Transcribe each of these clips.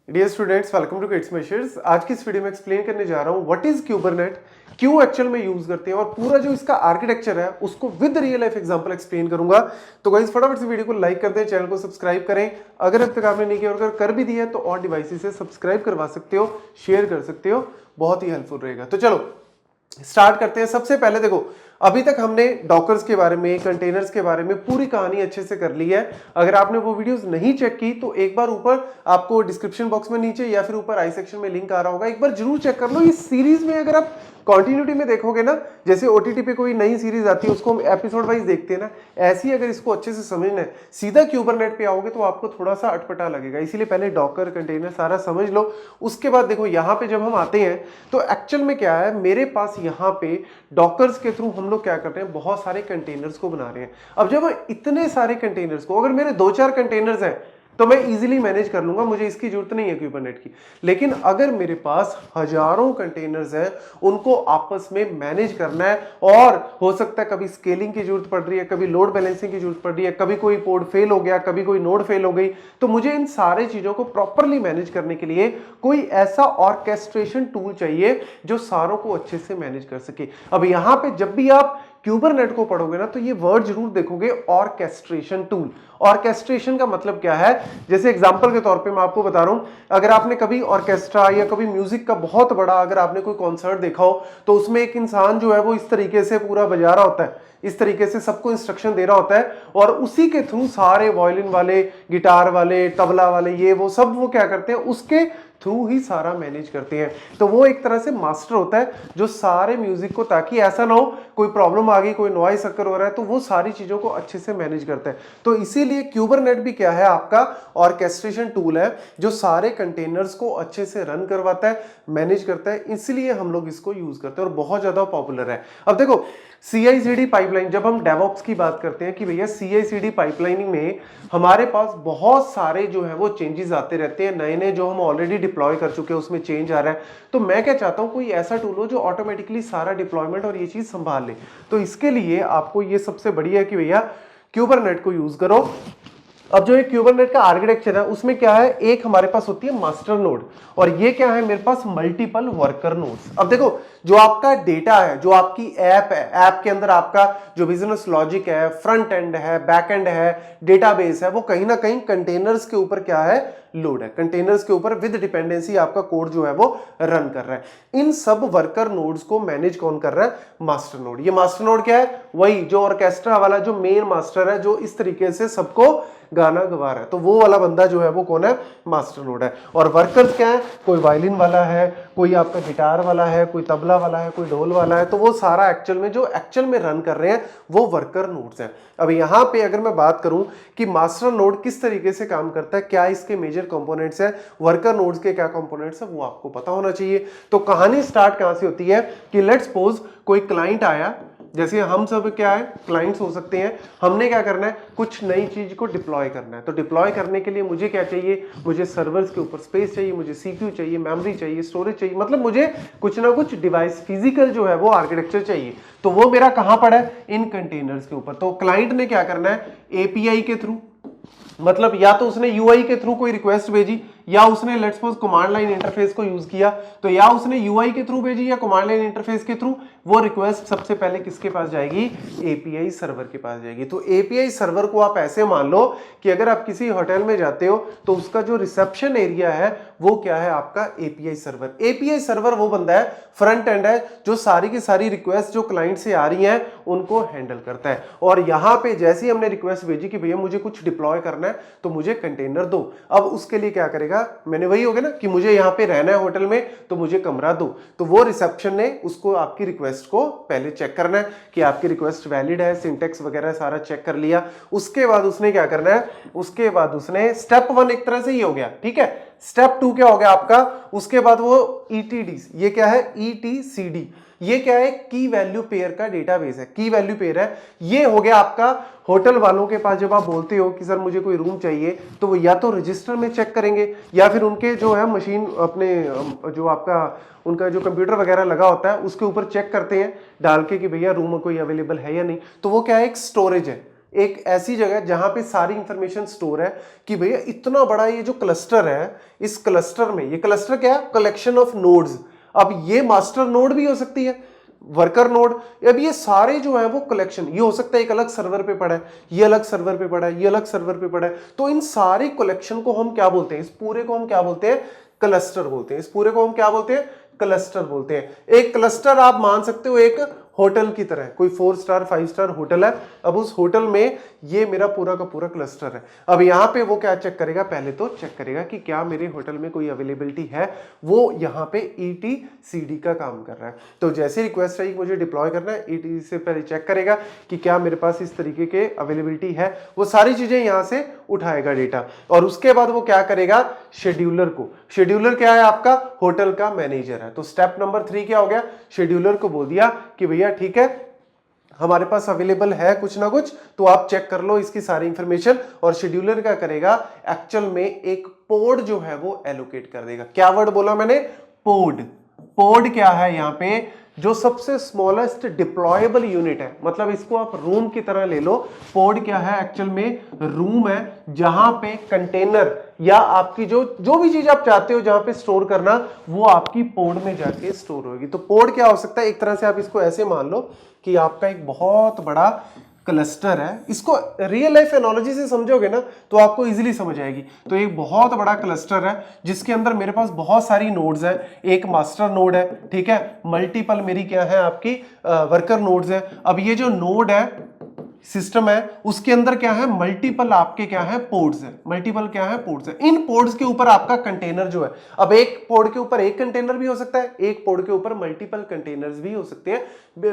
Dear students, welcome to kids measures. आज की इस वीडियो में एक्सप्लेन करने जा रहा हूं व्हाट इज क्यूबरनेट, क्यों एक्चुअल में यूज करते हैं और पूरा जो इसका आर्किटेक्चर है उसको with real life example explain करूंगा। तो गाइस फटाफट से वीडियो को लाइक कर दें, चैनल को सब्सक्राइब करें अगर अब तक आपने नहीं किया, और अगर कर भी दिया है तो और डिवाइसेस से सब्सक्राइब करवा सकते हो, शेयर कर सकते हो, बहुत ही हेल्पफुल रहेगा। तो चलो स्टार्ट करते हैं। सबसे पहले देखो, अभी तक हमने डॉकर्स के बारे में, कंटेनर्स के बारे में पूरी कहानी अच्छे से कर ली है। अगर आपने वो वीडियोस नहीं चेक की तो एक बार ऊपर आपको डिस्क्रिप्शन बॉक्स में नीचे या फिर ऊपर आई सेक्शन में लिंक आ रहा होगा, एक बार जरूर चेक कर लो। इस सीरीज में अगर आप कंटिन्यूटी में देखोगे ना, जैसे ओटीटी पे कोई नई सीरीज आती है उसको हम एपिसोड वाइज देखते हैं ना, ऐसी अगर इसको अच्छे से समझना है, सीधा क्यूबरनेट पे आओगे तो आपको थोड़ा सा अटपटा लगेगा। इसीलिए पहले डॉकर कंटेनर सारा समझ लो, उसके बाद देखो यहाँ पे जब हम आते हैं तो एक्चुअल में क्या है, मेरे पास यहाँ पे डॉकर्स के थ्रू हम लोग क्या कर रहे हैं, बहुत सारे कंटेनर्स को बना रहे हैं। अब जब इतने सारे कंटेनर्स को, अगर मेरे 2-4 कंटेनर्स हैं तो मैं इजीली मैनेज कर लूंगा, मुझे इसकी जरूरत नहीं है क्यूबरनेट की। लेकिन अगर मेरे पास हजारों कंटेनर्स हैं, उनको आपस में मैनेज करना है, और हो सकता है कभी स्केलिंग की जरूरत पड़ रही है, कभी लोड बैलेंसिंग की जरूरत पड़ रही है, कभी कोई पोर्ट फेल हो गया, कभी कोई नोड फेल हो गई, तो मुझे इन सारे चीजों को प्रॉपरली मैनेज करने के लिए कोई ऐसा ऑर्केस्ट्रेशन टूल चाहिए जो सारों को अच्छे से मैनेज कर सके। अब यहां पे जब भी आप क्यूबरनेट को पढ़ोगे ना तो ये वर्ड जरूर देखोगे, ऑर्केस्ट्रेशन टूल। ऑर्केस्ट्रेशन का मतलब क्या है, जैसे एग्जांपल के तौर पे मैं आपको बता रहा हूं, अगर आपने कभी ऑर्केस्ट्रा या कभी म्यूजिक का बहुत बड़ा अगर आपने कोई कॉन्सर्ट देखा हो तो उसमें एक इंसान जो है वो इस तरीके से पूरा बजा रहा होता है, इस तरीके से सबको इंस्ट्रक्शन दे रहा होता है, और उसी के थ्रू सारे वायलिन वाले, गिटार वाले, तबला वाले, ये वो सब वो क्या करते हैं, उसके थ्रू ही सारा मैनेज करते हैं। तो वो एक तरह से मास्टर होता है जो सारे म्यूजिक को, ताकि ऐसा ना हो कोई प्रॉब्लम आ गई, कोई नॉइस अकर हो रहा है, तो वो सारी चीजों को अच्छे से मैनेज करता है। तो इसीलिए क्यूबरनेट भी क्या है, आपका ऑर्केस्ट्रेशन टूल है जो सारे कंटेनर्स को अच्छे से रन करवाता है, मैनेज करता है। इसलिए हम लोग इसको यूज करते हैं और बहुत ज्यादा पॉपुलर है। अब देखो CI/CD पाइपलाइन, जब हम डेवऑप्स की बात करते हैं कि भैया CI/CD पाइपलाइनिंग में हमारे पास बहुत सारे जो है वो चेंजेस आते रहते हैं, नए नए जो हम ऑलरेडी डिप्लॉय कर चुके हैं उसमें चेंज आ रहा है। तो मैं क्या चाहता हूं, कोई ऐसा टूल हो जो ऑटोमेटिकली सारा डिप्लॉयमेंट और ये चीज संभाल ले। तो इसके लिए आपको ये सबसे बढ़िया है कि भैया क्यूबरनेट को यूज करो। अब जो एक क्यूबरनेट का आर्किटेक्चर है उसमें क्या है, एक हमारे पास होती है मास्टर नोड, और ये क्या है, मेरे पास मल्टीपल वर्कर नोड्स। अब देखो, जो आपका डेटा है, जो आपकी ऐप है, ऐप के अंदर आपका जो बिजनेस लॉजिक है, फ्रंट एंड है, बैक एंड है, डेटाबेस है, वो कहीं ना कहीं कंटेनर्स के ऊपर क्या है, लोड है। कंटेनर्स के ऊपर विद डिपेंडेंसी आपका कोड जो है वो रन कर रहा है। इन सब वर्कर नोड्स को मैनेज कौन कर रहा है, मास्टर नोड। ये मास्टर नोड क्या है, वही जो ऑर्केस्ट्रा वाला जो मेन मास्टर है, जो इस तरीके से सबको गाना गवा रहा है, तो वो वाला बंदा जो है वो कौन है, मास्टर नोड है। और वर्कर्स क्या है, कोई वायलिन वाला है, कोई आपका गिटार वाला है, कोई तबला वाला है, कोई ढोल वाला है, तो वो सारा एक्चुअल में जो एक्चुअल में रन कर रहे हैं वो वर्कर नोड्स हैं। अब यहाँ पे अगर मैं बात करूं कि मास्टर नोड किस तरीके से काम करता है, क्या इसके मेजर कंपोनेंट्स हैं, वर्कर नोड्स के क्या कंपोनेंट्स हैं, वो आपको पता होना चाहिए। तो कहानी स्टार्ट कहां से होती है कि लेट्स सपोज कोई क्लाइंट आया, जैसे हम सब क्या है, क्लाइंट्स हो सकते हैं, हमने क्या करना है, कुछ नई चीज को डिप्लॉय करना है। तो डिप्लॉय करने के लिए मुझे क्या चाहिए, मुझे सर्वर्स के ऊपर स्पेस चाहिए, मुझे सीपीयू चाहिए, मेमोरी चाहिए, स्टोरेज चाहिए, मतलब मुझे कुछ ना कुछ डिवाइस फिजिकल जो है वो आर्किटेक्चर चाहिए। तो वो मेरा कहां पड़ा है, इन कंटेनर्स के ऊपर। तो क्लाइंट ने क्या करना है, एपीआई के थ्रू, मतलब या तो उसने यूआई के थ्रू कोई रिक्वेस्ट भेजी, या उसने let's suppose command line interface को यूज किया, तो या उसने यूआई के थ्रू भेजी या कमांड लाइन इंटरफेस के थ्रू, वो रिक्वेस्ट सबसे पहले किसके पास जाएगी, एपीआई सर्वर के पास जाएगी। तो एपीआई सर्वर को आप ऐसे मान लो कि अगर आप किसी होटल में जाते हो तो उसका जो रिसेप्शन एरिया है वो क्या है, आपका एपीआई सर्वर। एपीआई सर्वर वो बंदा है, फ्रंट एंड है, जो सारी की सारी रिक्वेस्ट जो क्लाइंट से आ रही हैं उनको हैंडल करता है। और यहां पे जैसे ही हमने रिक्वेस्ट भेजी कि भैया मुझे कुछ डिप्लॉय करना है तो मुझे कंटेनर दो, अब उसके लिए क्या करेगा, मैंने वही हो गया ना कि मुझे यहां पे रहना है होटल में तो मुझे कमरा दो, तो वो रिसेप्शन ने उसको आपकी रिक्वेस्ट को पहले चेक करना है कि आपकी रिक्वेस्ट वैलिड है, सिंटेक्स वगैरह सारा चेक कर लिया। उसके बाद उसने क्या करना है, उसके बाद उसने स्टेप 1 एक तरह से ही हो गया, ठीक है। स्टेप 2 क्या हो गया आपका, उसके बाद वो ईटीडी, ये क्या है, ईटीसीडी, ये क्या है, की वैल्यू पेयर का डेटाबेस है, की वैल्यू पेयर है। ये हो गया आपका होटल वालों के पास, जब आप बोलते हो कि सर मुझे कोई रूम चाहिए, तो वो या तो रजिस्टर में चेक करेंगे या फिर उनके जो है मशीन, अपने जो आपका उनका जो कंप्यूटर वगैरह लगा होता है उसके ऊपर चेक करते हैं डाल के कि भैया रूम कोई अवेलेबल है या नहीं। तो वो क्या है, एक स्टोरेज है, एक ऐसी जगह जहां पे सारी इंफॉर्मेशन स्टोर है कि भैया इतना बड़ा ये जो क्लस्टर है, इस क्लस्टर में, ये क्लस्टर क्या है, कलेक्शन ऑफ नोड्स। अब ये मास्टर नोड भी हो सकती है, वर्कर नोड। अब ये सारे जो है वो कलेक्शन, ये हो सकता है एक अलग सर्वर पे पड़ा है, ये अलग सर्वर पे पड़ा है, ये अलग सर्वर पे पड़ा है। तो इन सारे कलेक्शन को हम क्या बोलते हैं, इस पूरे को हम क्या बोलते हैं, क्लस्टर बोलते हैं। इस पूरे को हम क्या बोलते हैं, क्लस्टर बोलते हैं। एक क्लस्टर आप मान सकते हो एक होटल की तरह, कोई 4 स्टार 5 स्टार होटल है। अब उस होटल में ये मेरा पूरा का पूरा क्लस्टर है। अब यहाँ पे वो क्या चेक करेगा, पहले तो चेक करेगा कि क्या मेरे होटल में कोई अवेलेबिलिटी है। वो यहाँ पे ETCD का काम कर रहा है। तो जैसे रिक्वेस्ट आई मुझे डिप्लॉय करना है, ETCD से पहले चेक करेगा कि क्या मेरे पास इस तरीके के अवेलेबिलिटी है। वो सारी चीजें यहाँ से उठाएगा डेटा, और उसके बाद वो क्या करेगा, शेड्यूलर को, शेड्यूलर क्या है आपका, होटल का मैनेजर है। तो स्टेप नंबर 3 क्या हो गया, शेड्यूलर को बोल दिया कि भैया ठीक है, हमारे पास अवेलेबल है कुछ ना कुछ, तो आप चेक कर लो इसकी सारी इंफॉर्मेशन। और शेड्यूलर क्या करेगा, एक्चुअल में एक पोड जो है वो एलोकेट कर देगा। क्या वर्ड बोला मैंने, पोड। पोड क्या है, यहाँ पे जो सबसे स्मॉलेस्ट डिप्लॉयबल यूनिट है, मतलब इसको आप रूम की तरह ले लो। पोड क्या है, एक्चुअल में रूम है जहां पे कंटेनर या आपकी जो भी चीज आप चाहते हो जहां पे स्टोर करना, वो आपकी पोड में जाके स्टोर होगी। तो पोड क्या हो सकता है, एक तरह से आप इसको ऐसे मान लो कि आपका एक बहुत बड़ा क्लस्टर है। इसको रियल लाइफ एनालॉजी से समझोगे ना तो आपको इजीली समझ आएगी। तो एक बहुत बड़ा क्लस्टर है जिसके अंदर मेरे पास बहुत सारी नोड्स है। एक मास्टर नोड है, ठीक है, मल्टीपल मेरी क्या है, आपकी वर्कर नोड्स है। अब ये जो नोड है, सिस्टम है, उसके अंदर क्या है, मल्टीपल आपके क्या है, पोर्ट्स है। मल्टीपल क्या है, पोर्ट्स है। इन पोर्ट्स के ऊपर आपका कंटेनर जो है, अब एक पोर्ट के ऊपर एक कंटेनर भी हो सकता है, एक पोर्ट के ऊपर मल्टीपल कंटेनर्स भी हो सकते हैं,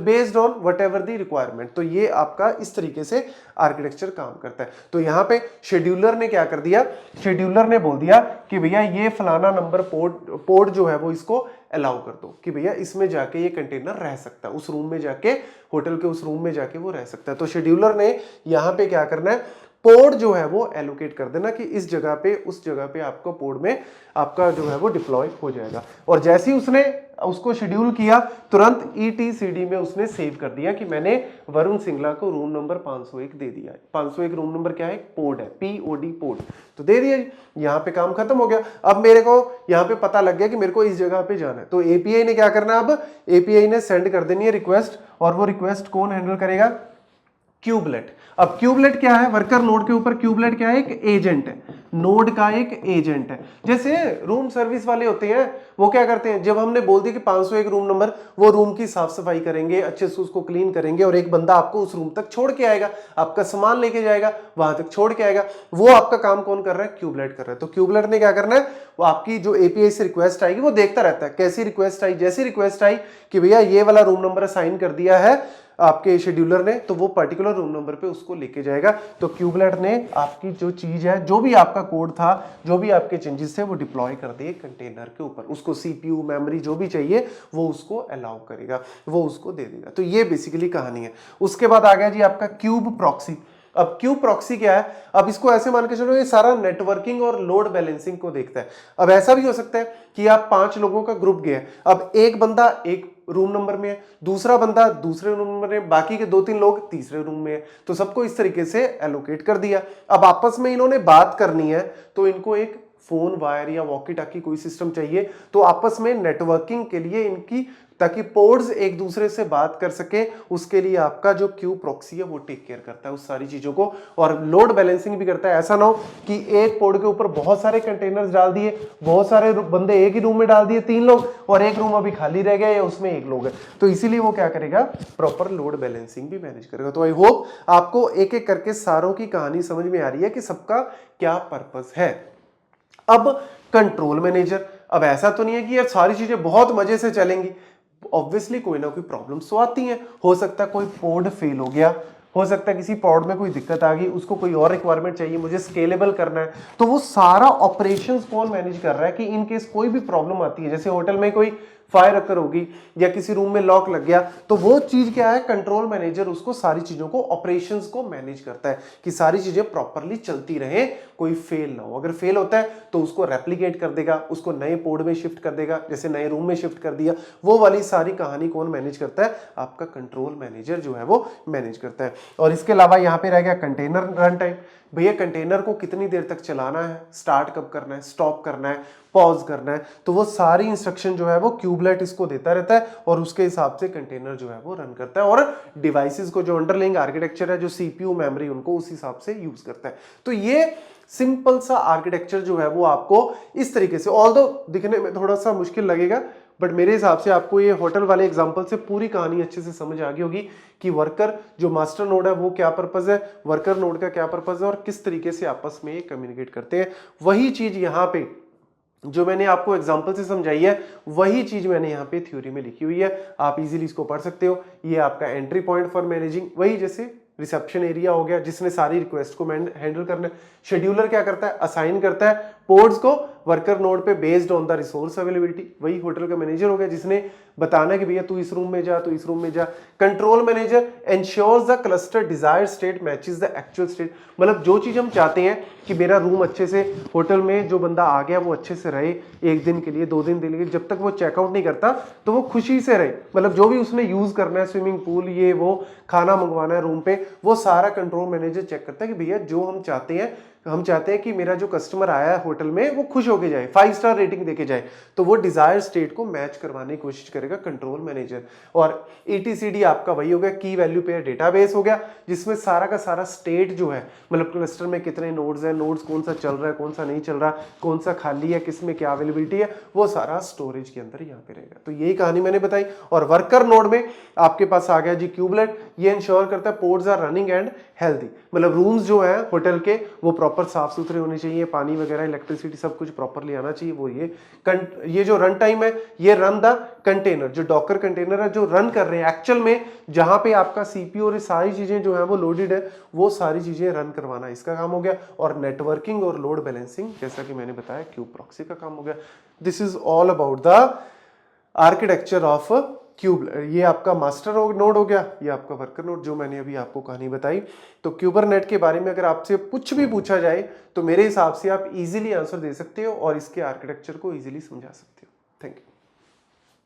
based on what ever the requirement. तो ये आपका इस तरीके से आर्किटेक्चर काम करता है। तो यहां पे शेड्यूलर ने क्या कर दिया, शेड्यूलर ने बोल दिया कि भैया ये फलाना नंबर पोर्ट जो है वो इसको अलाउ कर दो, कि भैया इसमें जाके ये कंटेनर रह सकता है, उस रूम में जाके, होटल के उस रूम में जाके वो रह सकता है। तो शेड्यूलर ने यहाँ पे क्या करना है, पोड जो है वो एलोकेट कर देना कि इस जगह पे, उस जगह पे आपको पोड में आपका जो है वो डिप्लॉय हो जाएगा। और जैसे ही उसने उसको शेड्यूल किया, तुरंत ETCD में उसने सेव कर दिया कि मैंने वरुण सिंगला को रूम नंबर 501 दे दिया है। 501 रूम नंबर क्या है, पोड है, POD पोड, तो दे दिया। यहाँ पे काम खत्म हो गया। अब मेरे को यहाँ पे पता लग गया कि मेरे को इस जगह पे जाना है। तो API ने क्या करना है, अब API ने सेंड कर देनी है रिक्वेस्ट, और वो रिक्वेस्ट कौन हैंडल करेगा, क्यूबलेट। अब क्यूबलेट क्या है, वर्कर नोड के ऊपर क्यूबलेट क्या है, एक एजेंट है, नोड का एक एजेंट है। जैसे रूम सर्विस वाले होते हैं, वो क्या करते हैं, जब हमने बोल दिया कि 501 रूम नंबर, वो रूम की साफ सफाई करेंगे, अच्छे से उसको क्लीन करेंगे, और एक बंदा आपको उस रूम तक छोड़ के आएगा, आपका सामान लेके जाएगा, वहां तक छोड़ के आएगा। वो आपका काम कौन कर रहा है, क्यूबलेट कर रहा है। तो क्यूबलेट ने क्या करना है, वो आपकी जो API से रिक्वेस्ट आएगी वो देखता रहता है कैसी रिक्वेस्ट आई। जैसी रिक्वेस्ट आई कि भैया ये वाला रूम नंबर असाइन कर दिया है आपके शेड्यूलर ने, तो वो पर्टिकुलर रूम नंबर पे उसको लेके जाएगा। तो क्यूबलेट ने आपकी जो चीज है, जो भी आपका कोड था, जो भी आपके चेंजेस थे, वो डिप्लॉय कर दिए कंटेनर के ऊपर। उसको CPU मेमोरी जो भी चाहिए वो उसको अलाउ करेगा, वो उसको दे देगा। तो ये बेसिकली कहानी है। उसके बाद आ गया जी आपका क्यूब प्रॉक्सी। अब क्यूब प्रॉक्सी क्या है, अब इसको ऐसे मान के चलो ये सारा नेटवर्किंग और लोड बैलेंसिंग को देखता है। अब ऐसा भी हो सकता है कि आप 5 लोगों का ग्रुप गया है, अब एक बंदा एक रूम नंबर में है, दूसरा बंदा दूसरे रूम नंबर में, बाकी के 2-3 लोग तीसरे रूम में है। तो सबको इस तरीके से एलोकेट कर दिया। अब आपस में इन्होंने बात करनी है, तो इनको एक फोन वायर या वॉकी टॉकी कोई सिस्टम चाहिए। तो आपस में नेटवर्किंग के लिए इनकी, ताकि पोर्ट्स एक दूसरे से बात कर सके, उसके लिए आपका जो क्यू प्रॉक्सी है वो टेक केयर करता है उस सारी चीजों को, और लोड बैलेंसिंग भी करता है। ऐसा ना हो कि एक पोर्ट के ऊपर बहुत सारे कंटेनर्स डाल दिए, बहुत सारे बंदे एक ही रूम में डाल दिए, 3 लोग, और एक रूम अभी खाली रह गया या उसमें 1 लोग है। तो इसीलिए वो क्या करेगा, प्रॉपर लोड बैलेंसिंग भी मैनेज करेगा। तो आई होप आपको एक एक करके सारों की कहानी समझ में आ रही है कि सबका क्या पर्पस है। अब कंट्रोल मैनेजर, अब ऐसा तो नहीं है कि यार सारी चीजें बहुत मजे से चलेंगी, ऑब्वियसली कोई ना कोई प्रॉब्लम्स तो आती हैं। हो सकता है कोई पोड फेल हो गया, हो सकता है किसी पॉड में कोई दिक्कत आ गई, उसको कोई और रिक्वायरमेंट चाहिए, मुझे स्केलेबल करना है। तो वो सारा ऑपरेशंस कौन मैनेज कर रहा है कि इन केस कोई भी प्रॉब्लम आती है, जैसे होटल में कोई फायर अकर होगी या किसी रूम में लॉक लग गया, तो वो चीज क्या है, कंट्रोल मैनेजर उसको सारी चीजों को, ऑपरेशंस को मैनेज करता है कि सारी चीजें प्रॉपरली चलती रहे, कोई फेल ना हो। अगर फेल होता है तो उसको रेप्लिकेट कर देगा, उसको नए पोर्ट में शिफ्ट कर देगा, जैसे नए रूम में शिफ्ट कर दिया, वो वाली सारी कहानी कौन मैनेज करता है, आपका कंट्रोल मैनेजर जो है वो मैनेज करता है। और इसके अलावा यहाँ पे रह गया कंटेनर रन टाइम। भैया कंटेनर को कितनी देर तक चलाना है, स्टार्ट कब करना है, स्टॉप करना है, पॉज करना है, तो वो सारी इंस्ट्रक्शन जो है वो क्यूबलेट इसको देता रहता है और उसके हिसाब से कंटेनर जो है वो रन करता है और डिवाइसेस को, जो अंडरलाइंग आर्किटेक्चर है, जो सीपीयू मेमोरी, उनको उस हिसाब से यूज करता है। तो ये सिंपल सा आर्किटेक्चर जो है वो आपको इस तरीके से, ऑल्दो दिखने में थोड़ा सा मुश्किल लगेगा, बट मेरे हिसाब से आपको ये होटल वाले एग्जांपल से पूरी कहानी अच्छे से समझ आ गई होगी कि वर्कर जो मास्टर नोड है वो क्या पर्पस है, वर्कर नोड का क्या पर्पस है और किस तरीके से आपस में ये कम्युनिकेट करते हैं। वही चीज यहाँ पे जो मैंने आपको एग्जांपल से समझाई है, वही चीज मैंने यहाँ पे थ्योरी में लिखी हुई है, आप इजीली इसको पढ़ सकते हो। ये आपका एंट्री पॉइंट फॉर मैनेजिंग, वही जैसे रिसेप्शन एरिया हो गया जिसने सारी रिक्वेस्ट को हैंडल करना है। शेड्यूलर क्या करता है, असाइन करता है पोर्ट्स को वर्कर नोड पे based on the resource availability. वही होटल का मैनेजर हो गया जिसने बताना है कि भैया तू इस रूम में जा, तू इस रूम में जा। Control manager ensures the cluster desired state matches the actual state, मतलब जो चीज हम चाहते हैं कि मेरा रूम अच्छे से, होटल में जो बंदा आ गया वो अच्छे से रहे, 1 दिन के लिए, 2 दिन के लिए, जब तक वो चेकआउट नहीं करता तो वो खुशी से रहे, मतलब जो भी उसने यूज करना है, स्विमिंग पूल, ये वो, खाना मंगवाना है रूम पे, वो सारा कंट्रोल मैनेजर चेक करता है कि भैया जो हम चाहते हैं, हम चाहते हैं कि मेरा जो कस्टमर आया है होटल में वो खुश होके जाए, 5 स्टार रेटिंग देके जाए, तो वो डिजायर स्टेट को मैच करवाने की कोशिश करेगा कंट्रोल मैनेजर। और ETCD आपका वही हो गया, की वैल्यू पेयर डेटाबेस हो गया, जिसमें सारा का सारा स्टेट जो है, मतलब क्लस्टर में कितने नोड्स हैं, नोड्स कौन सा चल रहा है, कौन सा नहीं चल रहा, कौन सा खाली है, किस में क्या अवेलेबिलिटी है, वो सारा स्टोरेज के अंदर यहाँ पे रहेगा। तो यही कहानी मैंने बताई। और वर्कर नोड में आपके पास आ गया जी क्यूबलेट, ये इंश्योर करता है ports are running and healthy, मतलब रूम्स जो है होटल के वो प्रॉपर साफ सुथरे होने चाहिए, पानी वगैरह, इलेक्ट्रिसिटी सब कुछ प्रॉपरली आना चाहिए। वो ये जो रन टाइम है, ये रन द कंटेनर, जो डॉकर कंटेनर है जो रन कर रहे हैं एक्चुअल में, जहां पे आपका सीपीयू और सारी चीजें जो है वो लोडेड है, वो सारी चीजें रन करवाना इसका काम हो गया। और नेटवर्किंग और लोड बैलेंसिंग, जैसा कि मैंने बताया, क्यूब प्रॉक्सी का काम हो गया। This is all about the architecture of cube. ये आपका मास्टर नोड हो गया, ये आपका वर्कर नोड, जो मैंने अभी आपको कहानी बताई। तो क्यूबरनेट के बारे में अगर आपसे कुछ भी पूछा जाए तो मेरे हिसाब से आप इजीली आंसर दे सकते हो और इसके आर्किटेक्चर को इजीली समझा सकते हो। Thank you.